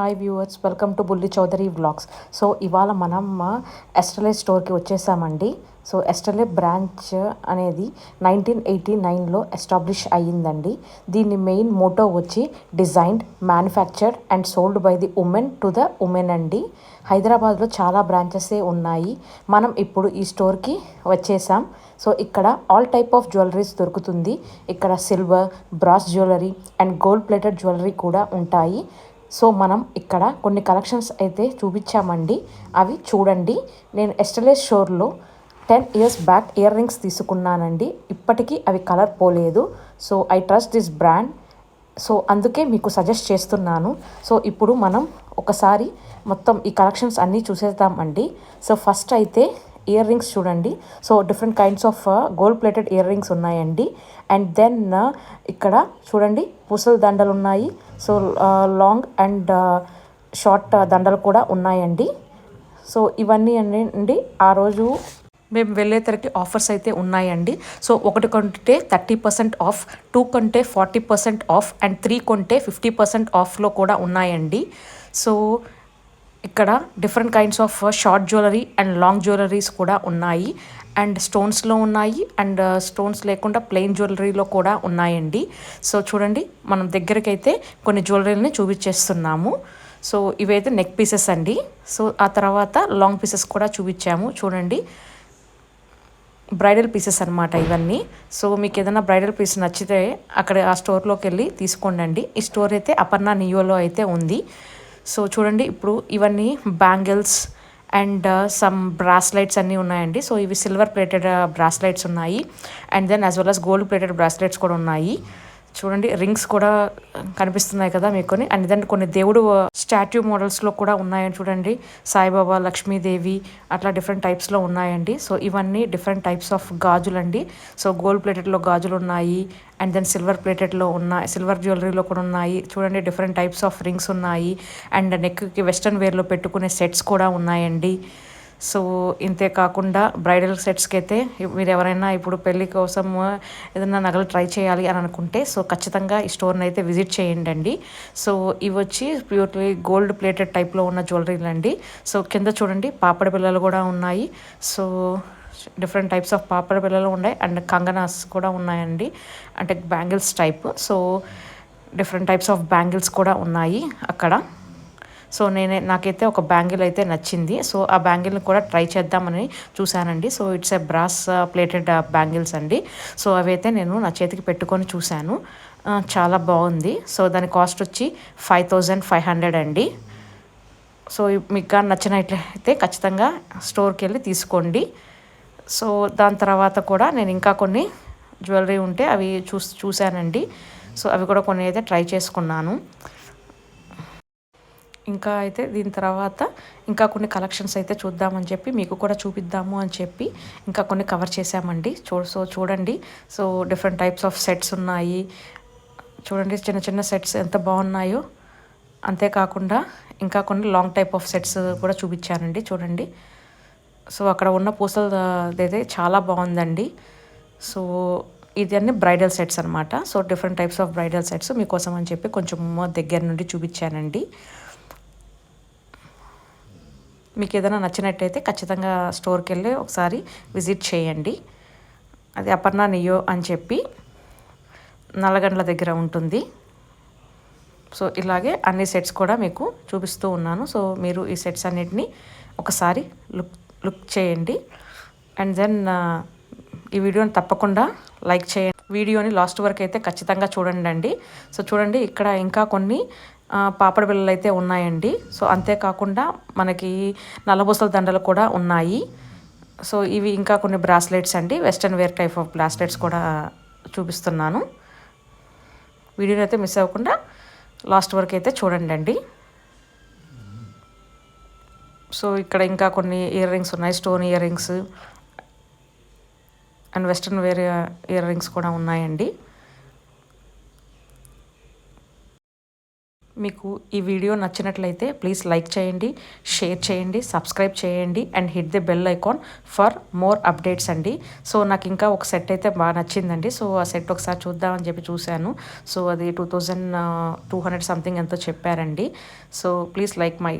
Hi viewers, welcome to బుల్లి Chowdary vlogs. So ఇవాళ మనం ఎస్టర్లే స్టోర్కి వచ్చేసామండి. సో ఎస్టర్లే బ్రాంచ్ అనేది 1989లో ఎస్టాబ్లిష్ అయ్యిందండి. దీని మెయిన్ మోటో వచ్చి designed, manufactured and sold by the women to the women అండి. హైదరాబాద్లో చాలా బ్రాంచెసే ఉన్నాయి. మనం ఇప్పుడు ఈ స్టోర్కి వచ్చేసాం. సో ఇక్కడ ఆల్ టైప్ ఆఫ్ జ్యువెలరీస్ దొరుకుతుంది. ఇక్కడ silver, brass jewellery and gold plated jewellery కూడా ఉంటాయి. సో మనం ఇక్కడ కొన్ని కలెక్షన్స్ అయితే చూపించామండి. అవి చూడండి. నేను ఎస్టర్లే స్టోర్లో 10 years బ్యాక్ ఇయర్ రింగ్స్ తీసుకున్నానండి. ఇప్పటికీ అవి కలర్ పోలేదు. So I trust this brand. So అందుకే మీకు సజెస్ట్ చేస్తున్నాను. సో ఇప్పుడు మనం ఒకసారి మొత్తం ఈ కలెక్షన్స్ అన్నీ చూసేద్దామండి. సో ఫస్ట్ అయితే ఇయర్ రింగ్స్ చూడండి. So different kinds of gold plated ear rings ఉన్నాయండి. అండ్ దెన్ ఇక్కడ చూడండి పూసల దండలు ఉన్నాయి. సో లాంగ్ అండ్ షార్ట్ దండలు కూడా ఉన్నాయండి. సో ఇవన్నీ అండి ఆ రోజు మేము వెళ్ళేసరికి ఆఫర్స్ అయితే ఉన్నాయండి. సో 1 కొంటే 30% ఆఫ్, 2 కొంటే 40% ఆఫ్ అండ్ 3 కొంటే 50% ఆఫ్లో కూడా ఉన్నాయండి. సో ఇక్కడ different kinds of short jewellery and long jewelleries కూడా ఉన్నాయి. అండ్ స్టోన్స్లో ఉన్నాయి అండ్ స్టోన్స్ లేకుండా ప్లెయిన్ జ్యువెలరీలో కూడా ఉన్నాయండి. సో చూడండి, మనం దగ్గరికి అయితే కొన్ని జ్యువెలరీని చూపించేస్తున్నాము. సో ఇవైతే నెక్ పీసెస్ అండి. సో ఆ తర్వాత లాంగ్ పీసెస్ కూడా చూపించాము. చూడండి, బ్రైడల్ పీసెస్ అనమాట ఇవన్నీ. సో మీకు ఏదైనా బ్రైడల్ పీస్ నచ్చితే అక్కడ ఆ స్టోర్లోకి వెళ్ళి తీసుకోండి. ఈ స్టోర్ అయితే అపర్ణ నియోలో అయితే ఉంది. సో చూడండి, ఇప్పుడు ఇవన్నీ బ్యాంగిల్స్ అండ్ సమ్ బ్రాస్లైట్స్ అన్నీ ఉన్నాయండి. సో ఇవి సిల్వర్ ప్లేటెడ్ బ్రాస్లైట్స్ ఉన్నాయి. And then as well as gold plated bracelets కూడా ఉన్నాయి. చూడండి, రింగ్స్ కూడా కనిపిస్తున్నాయి కదా మీకు. అండ్ దెన్ కొన్ని దేవుడు స్టాట్యూ మోడల్స్లో కూడా ఉన్నాయని చూడండి. సాయిబాబా, లక్ష్మీదేవి అట్లా డిఫరెంట్ టైప్స్లో ఉన్నాయండి. సో ఇవన్నీ డిఫరెంట్ టైప్స్ ఆఫ్ గాజులు అండి. సో గోల్డ్ ప్లేటెడ్లో గాజులు ఉన్నాయి. అండ్ దెన్ సిల్వర్ ప్లేటెడ్లో ఉన్నాయి, సిల్వర్ జ్యువెలరీలో కూడా ఉన్నాయి. చూడండి, డిఫరెంట్ టైప్స్ ఆఫ్ రింగ్స్ ఉన్నాయి. అండ్ నెక్కి వెస్ట్రన్ వేర్లో పెట్టుకునే సెట్స్ కూడా ఉన్నాయండి. సో ఇంతే కాకుండా బ్రైడల్ సెట్స్కి అయితే మీరు ఎవరైనా ఇప్పుడు పెళ్ళి కోసం ఏదైనా నగలు ట్రై చేయాలి అని అనుకుంటే సో ఖచ్చితంగా ఈ స్టోర్ని అయితే విజిట్ చేయండి. సో ఇవి వచ్చి ప్యూర్లీ గోల్డ్ ప్లేటెడ్ టైప్లో ఉన్న జ్యువెలరీలు అండి. సో కింద చూడండి, పాపడి బిళ్ళలు కూడా ఉన్నాయి. So different types of papdi బిళ్ళలు ఉన్నాయి అండ్ కంగనాస్ కూడా ఉన్నాయండి, అంటే bangles type. So different types of bangles కూడా ఉన్నాయి అక్కడ. సో నాకైతే ఒక బ్యాంగిల్ అయితే నచ్చింది. సో ఆ బ్యాంగిల్ని కూడా ట్రై చేద్దామని చూశానండి. So it's a brass plated bangles అండి. సో అవైతే నేను నా చేతికి పెట్టుకొని చూశాను. చాలా బాగుంది. సో దాని కాస్ట్ వచ్చి 5500 అండి. సో మీకు కానీ నచ్చినట్లయితే ఖచ్చితంగా స్టోర్కి వెళ్ళి తీసుకోండి. సో దాని తర్వాత కూడా నేను ఇంకా కొన్ని జ్యువెలరీ ఉంటే అవి చూశానండి. సో అవి కూడా కొన్ని అయితే ట్రై చేసుకున్నాను. ఇంకా అయితే దీని తర్వాత ఇంకా కొన్ని కలెక్షన్స్ అయితే చూద్దామని చెప్పి మీకు కూడా చూపిద్దాము అని చెప్పి ఇంకా కొన్ని కవర్ చేసామండి. సో చూడండి, so different types of sets ఉన్నాయి. చూడండి, చిన్న చిన్న సెట్స్ ఎంత బాగున్నాయో. అంతేకాకుండా ఇంకా కొన్ని లాంగ్ టైప్ ఆఫ్ సెట్స్ కూడా చూపించానండి. చూడండి, సో అక్కడ ఉన్న పూసలు అయితే చాలా బాగుందండి. సో ఇది అన్ని బ్రైడల్ సెట్స్ అనమాట. So different types of bridal sets మీకోసం అని చెప్పి కొంచెం దగ్గర నుండి చూపించానండి. మీకు ఏదైనా నచ్చినట్టయితే ఖచ్చితంగా స్టోర్కి వెళ్ళి ఒకసారి విజిట్ చేయండి. అది అపర్ణ నియో అని చెప్పి నల్లగండ్ల దగ్గర ఉంటుంది. సో ఇలాగే అన్ని సెట్స్ కూడా మీకు చూపిస్తూ ఉన్నాను. సో మీరు ఈ సెట్స్ అన్నిటినీ ఒకసారి లుక్ చేయండి. అండ్ దెన్ ఈ వీడియోని తప్పకుండా లైక్ చేయండి. వీడియోని లాస్ట్ వరకు అయితే ఖచ్చితంగా చూడండి. సో చూడండి, ఇక్కడ ఇంకా కొన్ని పాపడి బిళ్ళలు అయితే ఉన్నాయండి. సో అంతేకాకుండా మనకి నల్లబూసల దండలు కూడా ఉన్నాయి. సో ఇవి ఇంకా కొన్ని బ్రాస్లెట్స్ అండి, western wear type of bracelets కూడా చూపిస్తున్నాను. వీడియోని అయితే మిస్ అవ్వకుండా లాస్ట్ వరకు అయితే చూడండి. సో ఇక్కడ ఇంకా కొన్ని ఇయర్ రింగ్స్ ఉన్నాయి, stone earrings and western wear earrings కూడా ఉన్నాయండి. మీకు ఈ వీడియో నచ్చినట్లయితే ప్లీజ్ లైక్ చేయండి, షేర్ చేయండి, సబ్స్క్రైబ్ చేయండి and hit the bell icon for more updates అండి. సో నాకు ఇంకా ఒక సెట్ అయితే బాగా నచ్చిందండి. సో ఆ సెట్ ఒకసారి చూద్దామని చెప్పి చూశాను. సో అది 2200 సంథింగ్ ఎంతో చెప్పారండి. So please like my